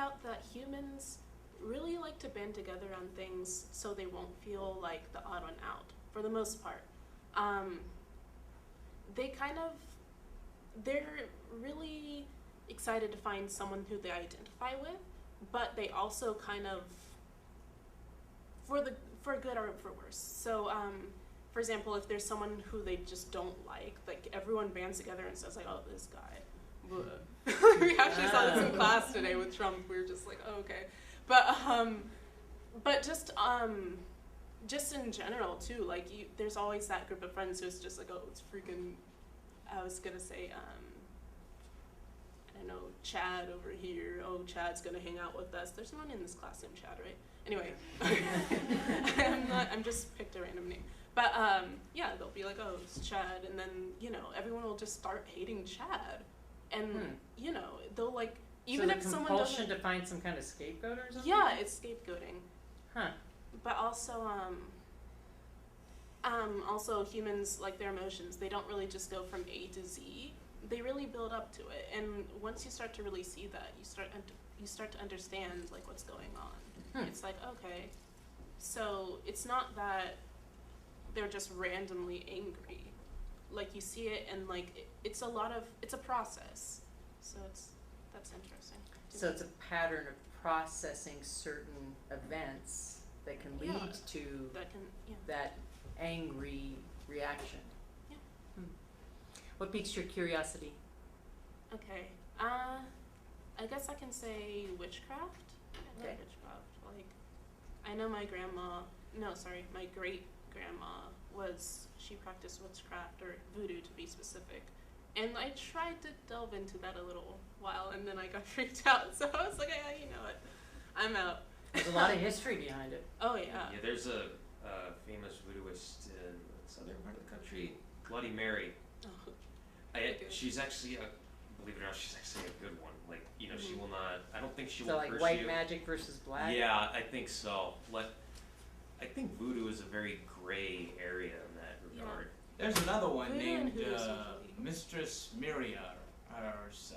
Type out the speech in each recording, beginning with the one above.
out that humans really like to band together on things so they won't feel like the odd one out, for the most part. They're really excited to find someone who they identify with, but they also kind of, for good or for worse. So, for example, if there's someone who they just don't like everyone bands together and says like, oh, this guy. We actually saw this in class today with Trump. We were just like, oh, okay. But just in general too, like there's always that group of friends who's just like, oh, it's freaking, I was gonna say, I don't know, Chad over here. Oh, Chad's gonna hang out with us. There's no one in this class named Chad, right? Anyway, I'm just picked a random name. But yeah, they'll be like, oh, it's Chad, and then everyone will just start hating Chad, and they'll like, even if someone doesn't. So the compulsion to find some kind of scapegoat or something. Yeah, it's scapegoating. Huh. But also, also humans, like their emotions, they don't really just go from A to Z. They really build up to it, and once you start to really see that, you start to understand like what's going on. It's like, okay, so it's not that they're just randomly angry. Like you see it, and like it's a process. So that's interesting. So it's a pattern of processing certain events that can lead to that angry reaction. Yeah. What piques your curiosity? Okay. I guess I can say witchcraft. I love witchcraft. Like, I know my great grandma she practiced witchcraft, or voodoo to be specific. And I tried to delve into that a little while, and then I got freaked out. So I was like, yeah, you know what? I'm out. There's a lot of history behind it. Oh, yeah. Yeah, there's a famous voodooist in the southern part of the country, Bloody Mary. Oh, she's actually, believe it or not, she's actually a good one. Like, she will not, I don't think she will curse you. So like white magic versus black? Yeah, I think so. I think voodoo is a very gray area in that regard. There's another one named Mistress Myria.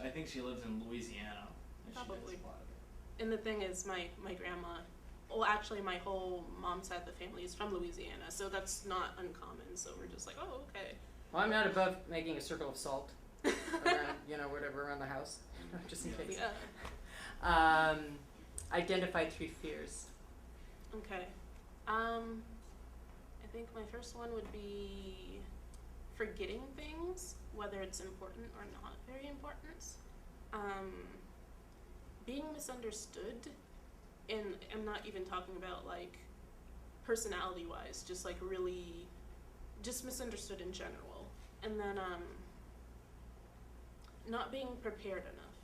I think she lives in Louisiana. Probably. And the thing is, my grandma, well, actually my whole mom's side of the family is from Louisiana, so that's not uncommon. So we're just like, oh, okay. Well, I'm not above making a circle of salt around, whatever around the house, just in case. Yeah. Identify 3 fears. Okay. I think my first one would be forgetting things, whether it's important or not very important. Being misunderstood, and I'm not even talking about like personality-wise, just like really, just misunderstood in general. And then not being prepared enough.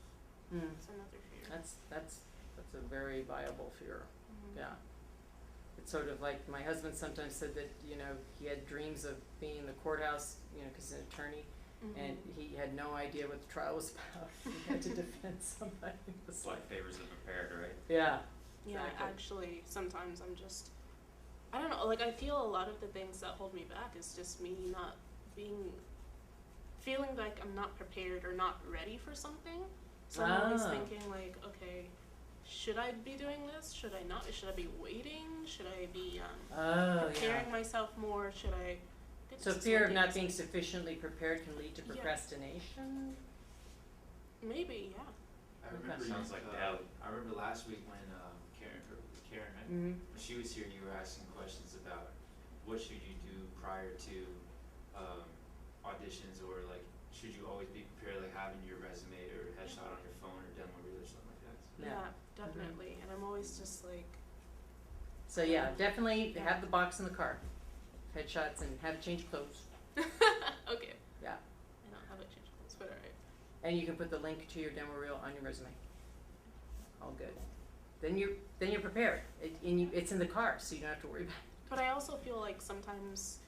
That's another fear. That's a very viable fear. Yeah. It's sort of like my husband sometimes said that, he had dreams of being in the courthouse, because he's an attorney, and he had no idea what the trial was about. He had to defend somebody. Like favors the prepared, right? Yeah. Yeah, exactly. actually, sometimes I don't know, like I feel a lot of the things that hold me back is just me not feeling like I'm not prepared or not ready for something. So I'm always thinking like, okay, should I be doing this? Should I not? Should I be waiting? Should I be preparing myself more? Should I? So fear of not being sufficiently prepared can lead to procrastination? Maybe, yeah. I remember sounds like doubt. I remember last week when Karen, right? Mm-hmm. When she was here and you were asking questions about what should you do prior to auditions, or like should you always be prepared, like having your resume or headshot on your phone or demo reel or something like that. Yeah, definitely. And I'm always just like. So yeah, definitely have the box in the car, headshots, and have it change clothes. Okay. Yeah. I don't have it change clothes, but alright. And you can put the link to your demo reel on your resume. All good. Then you're prepared. It's in the car, so you don't have to worry about it. But I also feel like sometimes,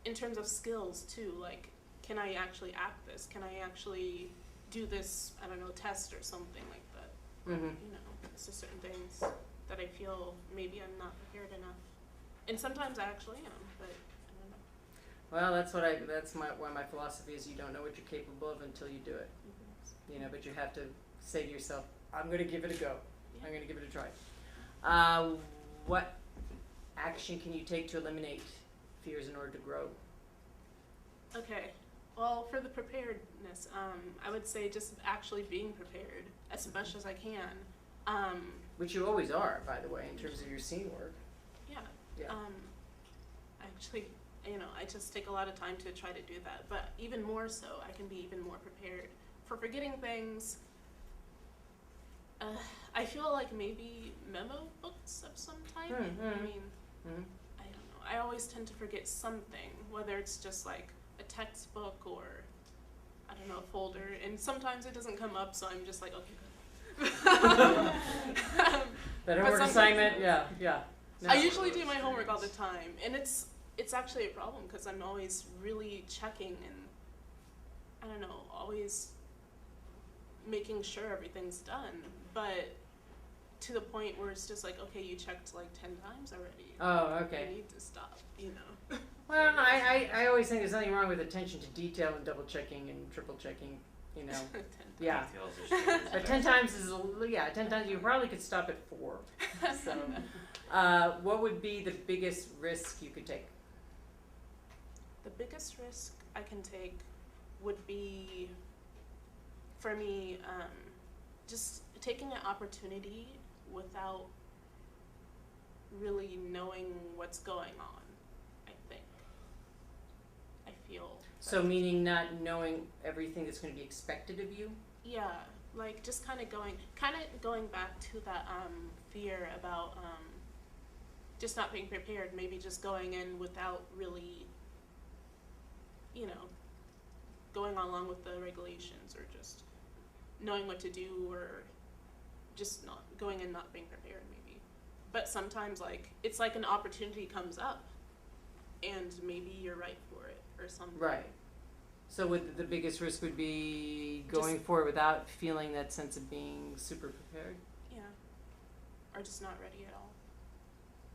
in terms of skills too, like, can I actually act this? Can I actually do this, I don't know, test or something like that? Mm-hmm. It's just certain things that I feel maybe I'm not prepared enough. And sometimes I actually am, but I don't know. Well, that's one of my philosophy is you don't know what you're capable of until you do it. But you have to say to yourself, I'm going to give it a go. I'm gonna give it a try. What action can you take to eliminate fears in order to grow? Okay. Well, for the preparedness, I would say just actually being prepared as much as I can. Which you always are, by the way, in terms of your scene work. Yeah. Yeah. Actually, I just take a lot of time to try to do that. But even more so, I can be even more prepared for forgetting things. I feel like maybe memo books of some type. Mm-hmm. I mean, I don't know. I always tend to forget something, whether it's just like a textbook or, I don't know, a folder. And sometimes it doesn't come up, so I'm just like, okay, good. That homework assignment, yeah. No. I usually do my homework all the time, and it's actually a problem because I'm always really checking and, I don't know, always making sure everything's done, but to the point where it's just like, okay, you checked like 10 times already. Oh, okay. You need to stop, Well, I always think there's nothing wrong with attention to detail and double checking and triple checking, 10 Yeah. Details are shit. But 10 times is, 10 times you probably could stop at 4. So, what would be the biggest risk you could take? The biggest risk I can take would be, for me, just taking an opportunity without really knowing what's going on, I think. I feel. So meaning not knowing everything that's going to be expected of you? Yeah, like just kind of going back to that fear about just not being prepared, maybe just going in without really, going along with the regulations, or just knowing what to do, or just not going and not being prepared maybe. But sometimes it's like an opportunity comes up and maybe you're right for it or something. Right. So would the biggest risk would be going for it without feeling that sense of being super prepared? Yeah. Or just not ready at all.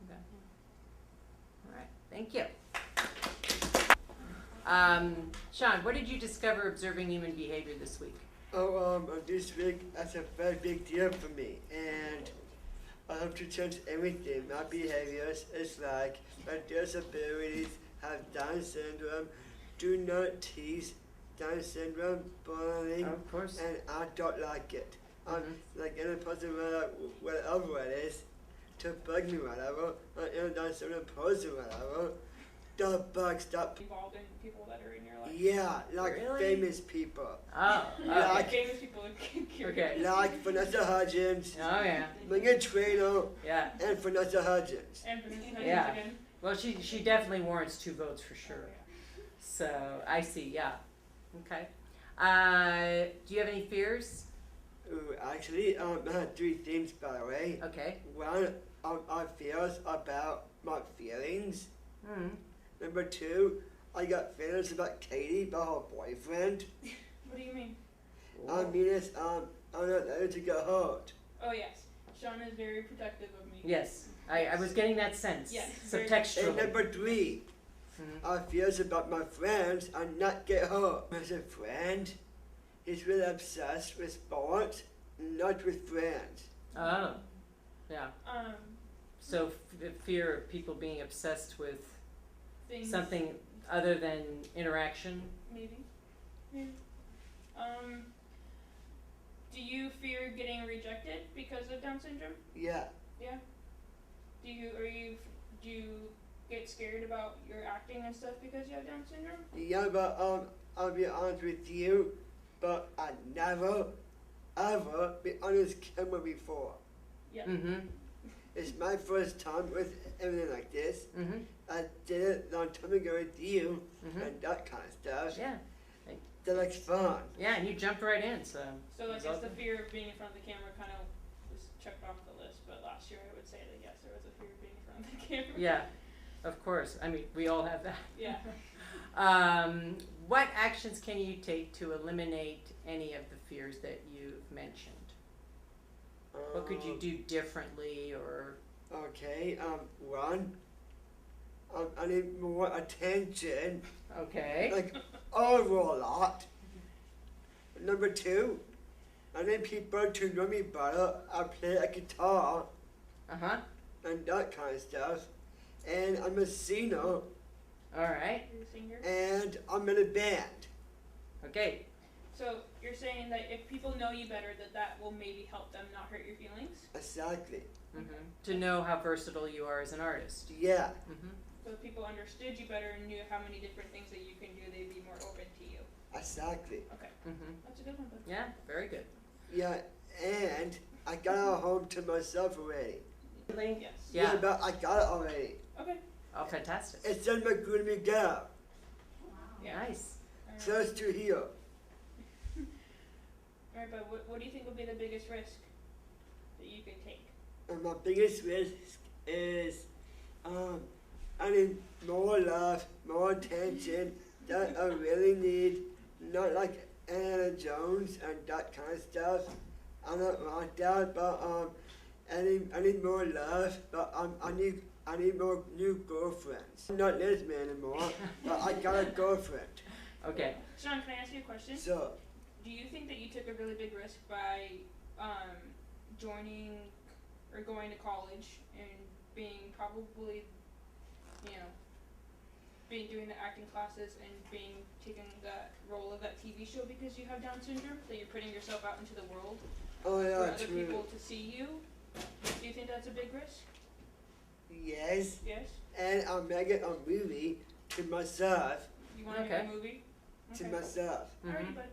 Okay. All right. Thank you. Sean, what did you discover observing human behavior this week? This week, that's a very big deal for me, and I have to change everything. My behaviors is like my disabilities, have Down syndrome, do not tease Down syndrome, bullying, Of course. and I don't like it. Mhm. Like any person, whatever it is, to bug me, whatever, any Down syndrome person, whatever, the bug stop. Involved in people that are in your life. Yeah, like Really? famous people. Oh, Yeah, Like famous people that curious. okay. Like Vanessa Hudgens, Oh, yeah. Megan Trainor, Yeah. and Vanessa Hudgens. And Vanessa Hudgens Yeah. again. Well, she definitely warrants 2 votes for sure. Oh, yeah. So, I see, yeah. Okay. Do you have any fears? Ooh, actually, I had 3 things, by the way. Okay. One, I feels about my feelings. Mm. Number 2, I got feelings about Katie, about her boyfriend. What do you mean? I mean, it's, I'm not allowed to get hurt. Oh yes, Sean is very protective of me. Yes. I was getting that sense. Yes, very- And Subtextually. number 3, Mhm. I feels about my friends and not get hurt. As a friend, he's really obsessed with sports, not with friends. Oh. Yeah. Um, So fear of people being obsessed with things. something other than interaction? Maybe. Maybe. Do you fear getting rejected because of Down syndrome? Yeah. Yeah. Do you get scared about your acting and stuff because you have Down syndrome? Yeah, but I'll be honest with you, but I never, ever been on this camera before. Yeah. Mm-hmm. It's my first time with everything like this. Mm-hmm. I did it a long time ago with you Mm-hmm. and that kind of stuff. Yeah. That looks fun. Yeah, and you jumped right in, so. So I it's guess all the good. fear of being in front of the camera kind of was checked off the list, but last year I would say that yes, there was a fear of being in front of the camera. Yeah, of course. I mean, we all have that. Yeah. What actions can you take to eliminate any of the fears that you've mentioned? What could you do differently, or? Okay, one, I need more attention, Okay. like over a lot. Number 2, I need people to know me better. I play a guitar Uh-huh. and that kind of stuff. And I'm a singer Alright. You're a singer. and I'm in a band. Okay. So you're saying that if people know you better, that will maybe help them not hurt your feelings. Exactly. To know how versatile you are as an artist. Yeah. So if people understood you better and knew how many different things that you can do, they'd be more open to you. Exactly. Okay, Mm-hmm. that's a good one. Bud. Yeah, very good. Yeah. And I got a home to myself already. Yes. Yeah. But I got it already. Okay. Oh, fantastic. It's in Maguna Miguel, Yeah. Nice. Alright. close to here. Alright, but what do you think would be the biggest risk that you could take? And my biggest risk is I need more love, more attention that I really need. Not like Anna Jones and that kind of stuff. I don't want that, but I need more love, but I need more new girlfriends. I'm not lesbian anymore, but I got a girlfriend. Okay. Sean, can I ask you a question? So Do you think that you took a really big risk by joining or going to college and being probably, doing the acting classes and taking that role of that TV show because you have Down syndrome, that you're putting yourself out into the world oh for yeah, other true. people to see you? Do you think that's a big risk? Yes, Yes? and I'm making a movie to myself. You want to Okay. make a movie? To Okay. myself. Mhm. Alrighty, bud.